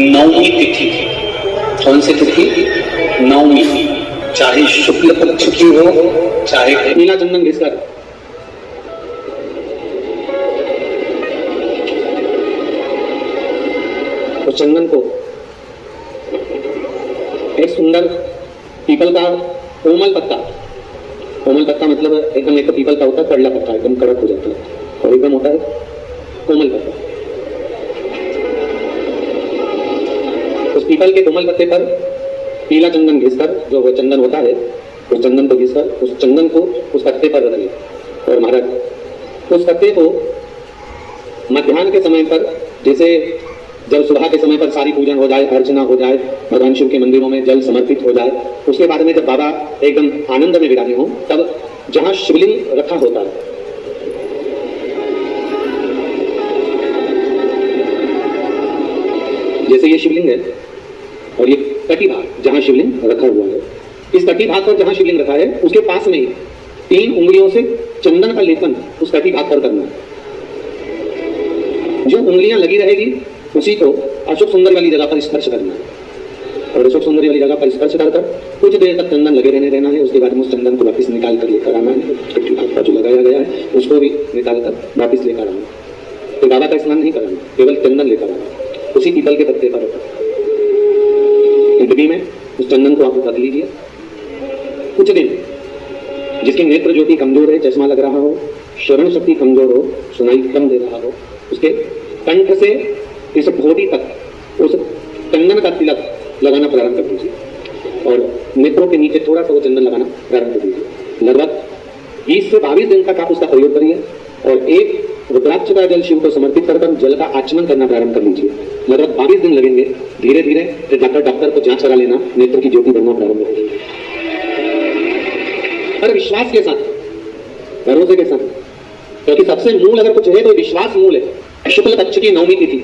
नवमी तिथि थी। कौन सी तिथि? नवमी। चाहे शुक्ल पक्ष की हो, चाहे नीला चंदन घिसकर तो चंदन को एक सुंदर पीपल का कोमल पत्ता मतलब एकदम एक पीपल का होता है कड़ला पत्ता, एकदम कड़क हो जाता है और एकदम होता है कोमल पत्ता। उस पीपल के कोमल पत्ते पर पीला चंदन घिसकर, जो वो चंदन होता है, उस चंदन को घिसकर उस चंदन को उस पत्ते पर रख लिया। और महाराज उस पत्ते को मध्याह्न के समय पर, जैसे जब सुबह के समय पर सारी पूजन हो जाए, अर्चना हो जाए, भगवान शिव के मंदिरों में जल समर्पित हो जाए, उसके बाद में जब बाबा एकदम आनंद में विराजे हों, तब जहां शिवलिंग रखा होता है, जैसे ये शिवलिंग है और ये तटी भाग जहां शिवलिंग रखा हुआ है, इस तटी भाग पर जहां शिवलिंग रखा है उसके पास में ही 3 उंगलियों से चंदन का लेपन उस तटी भाग पर करना है। जो उंगलियां लगी रहेगी उसी को अशोक सुंदर वाली जगह पर स्पर्श करना है और अशोक सुंदर वाली जगह पर स्पर्श कर कुछ देर तक चंदन लगे रहने देना है। उसके बाद में उस चंदन को वापस निकाल कर लेकर आना है, तटी भाग पर जो लगाया गया है उसको भी निकाल कर वापस लेकर आना है। तो बाबा का स्नान नहीं कराना, केवल चंदन लेकर आना उसी पीपल के पत्ते पर। डिब्बी में उस चंदन को आप रख लीजिए कुछ दिन। जिसकी नेत्र ज्योति कमजोर है, चश्मा लग रहा हो, श्रवण शक्ति कमजोर हो, सुनाई कम दे रहा हो, उसके कंठ से इस घोटी तक उस चंदन का तिलक लगाना प्रारंभ कर दीजिए और नेत्रों के नीचे थोड़ा सा वो चंदन लगाना प्रारंभ कर दीजिए। लगभग 20 से 22 दिन तक आप उसका प्रयोग करिए और एक रुद्राक्ष का जल शिव को समर्पित कर जल का आचमन करना प्रारंभ कर लीजिए। लगभग 22 दिन लगेंगे। धीरे धीरे डॉक्टर को जांच करा लेना, नेत्र की ज्योति बनना प्रारंभ हो जाएगी। पर विश्वास के साथ, भरोसे के साथ, क्योंकि सबसे मूल अगर कुछ है तो विश्वास मूल है। शुक्ल पक्ष की नवमी तिथि,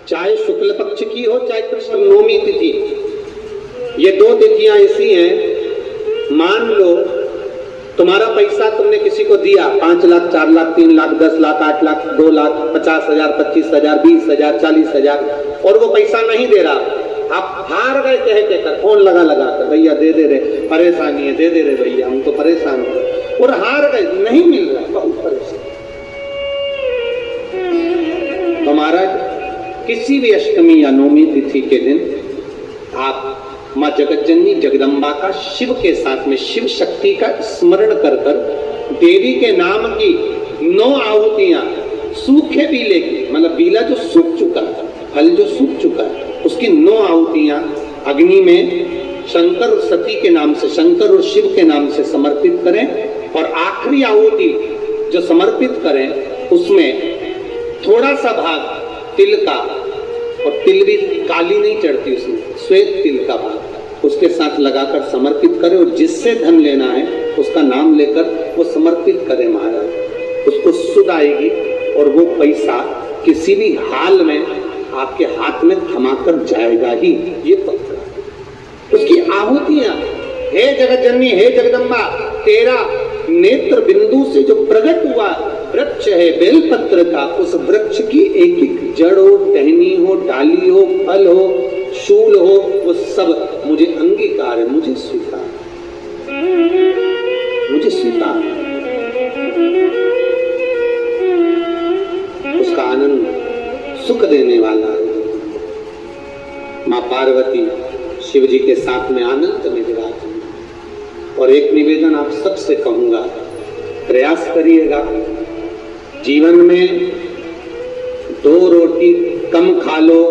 चाहे शुक्ल पक्ष की हो चाहे कृष्ण नवमी तिथि, ये 2 तिथियां ऐसी हैं, मान लो तुम्हारा पैसा तुमने किसी को दिया 5 लाख, 4 लाख, 3 लाख, 10 लाख, 8 लाख, 2 लाख, 50,000, 25,000, 20,000, 40,000 और वो पैसा नहीं दे रहा, आप हार गए कहकर फोन लगा कर, भैया दे दे रहे, परेशानी है, दे दे रहे भैया, हम तो परेशान हो और हार गए, नहीं मिल रहा, बहुत परेशान। तो महाराज किसी भी अष्टमी या नवमी तिथि के दिन आप माँ जगतजननी जगदम्बा का शिव के साथ में शिव शक्ति का स्मरण कर देवी के नाम की 9 आहुतियां, सूखे बीले की, मतलब बीला जो सूख चुका है, फल जो सूख चुका है, उसकी 9 आहुतियां अग्नि में शंकर और सती के नाम से, शंकर और शिव के नाम से समर्पित करें और आखिरी आहुति जो समर्पित करें उसमें थोड़ा सा भाग तिल का, और तिल भी काली नहीं चढ़ती उसमें, श्वेत तिल का भाग उसके साथ लगाकर समर्पित करें और जिससे धन लेना है उसका नाम लेकर वो समर्पित करें महाराज, उसको सुध आएगी और वो पैसा किसी भी हाल में आपके हाथ में थमाकर जाएगा ही। ये पक्का। उसकी आहुतियां, हे जगतजननी, हे जगदम्बा, तेरा नेत्र बिंदु से जो प्रकट हुआ वृक्ष है बेलपत्र का, उस वृक्ष की एक एक जड़ हो, टहनी हो, डाली हो, फल हो, शूल हो, वो सब मुझे अंगीकार है, मुझे स्वीकार, मुझे स्वीकार। उसका आनंद सुख देने वाला है। माँ पार्वती शिव जी के साथ में आनंद में विराजमान। और एक निवेदन आप सबसे कहूंगा, प्रयास करिएगा जीवन में 2 रोटी कम खा लो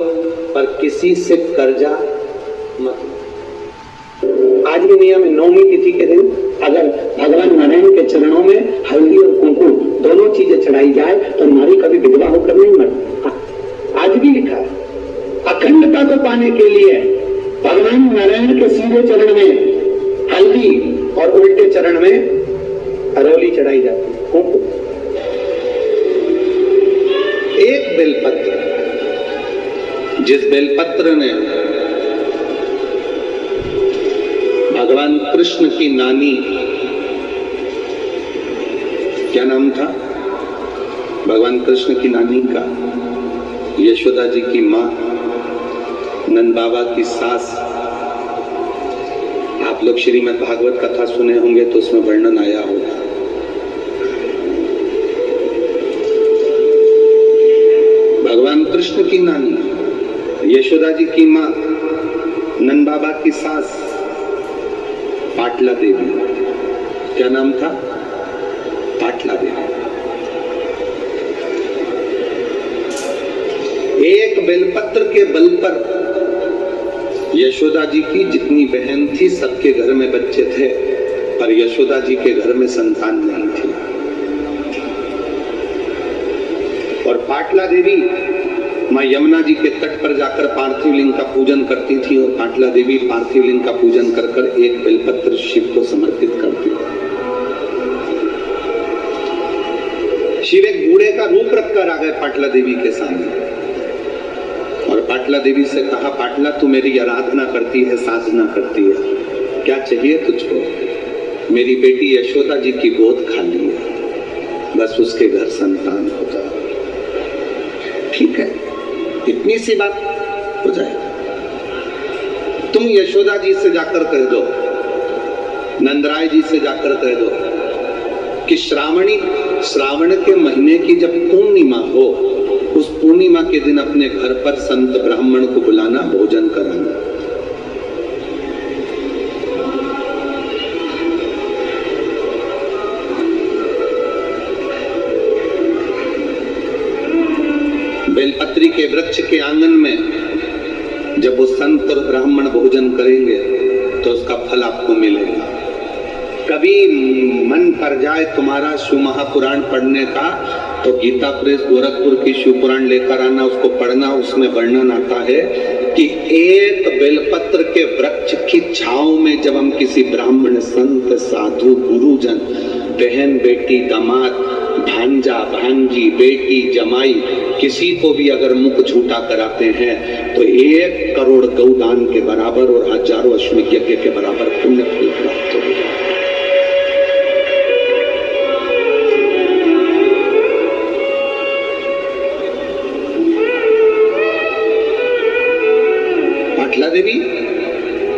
पर किसी से कर्जा मत। आज भी नियम है, नवमी तिथि के दिन अगर भगवान नारायण के चरणों में हल्दी और कुमकुम दोनों चीजें चढ़ाई जाए तो नारी कभी विधवा होकर नहीं मरती। आज भी लिखा है, अखंडता को पाने के लिए भगवान नारायण के सीधे चरण में हल्दी और उल्टे चरण में अरौली चढ़ाई जाती है, कुमकुम। एक बेलपत्र, जिस बेलपत्र ने भगवान कृष्ण की नानी, क्या नाम था भगवान कृष्ण की नानी का? यशोदा जी की माँ, नंद बाबा की सास। आप लोग श्रीमद् भागवत कथा सुने होंगे तो उसमें वर्णन आया होगा। भगवान कृष्ण की नानी, यशोदा जी की माँ, नंद बाबा की सास पाटला देवी। क्या नाम था? पाटला देवी। एक बेलपत्र के बल पर यशोदा जी की जितनी बहन थी सबके घर में बच्चे थे, पर यशोदा जी के घर में संतान नहीं थी। और पाटला देवी मां यमुना जी के तट पर जाकर पार्थिव लिंग का पूजन करती थी, और पाटला देवी पार्थिव लिंग का पूजन कर कर एक बेलपत्र शिव को समर्पित करती थी। शिव एक बूढ़े का रूप रखकर आ गए पाटला देवी के सामने, और पाटला देवी से कहा, पाटला तू मेरी आराधना करती है, साधना करती है, क्या चाहिए तुझको? मेरी बेटी यशोदा जी की गोद खाली है, बस उसके घर संतान हो जाए। ठीक है, इतनी सी बात हो जाए। तुम यशोदा जी से जाकर कह दो, नंदराय जी से जाकर कह दो कि श्रावण के महीने की जब पूर्णिमा हो, उस पूर्णिमा के दिन अपने घर पर संत ब्राह्मण को बुलाना, भोजन कराना। बेलपत्री के वृक्ष के आंगन में जब वो संत और ब्राह्मण भोजन करेंगे तो उसका फल आपको मिलेगा। कभी मन कर जाए तुम्हारा शिव महापुराण पढ़ने का तो गीता प्रेस गोरखपुर की शिव पुराण लेकर आना, उसको पढ़ना। उसमें वर्णन आता है कि एक बेलपत्र के वृक्ष की छांव में जब हम किसी ब्राह्मण, संत, साधु, गुरुजन, बहन, बेटी, दामाद, भांजा, भांजी, बेटी, जमाई, किसी को भी अगर मुख झूठा कराते हैं तो 1 करोड़ गौदान के बराबर और हजारों अश्वमेध यज्ञ के बराबर पुण्य फल प्राप्त होगा। पाटला देवी,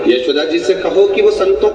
यशोदा जी से कहो कि वो संतों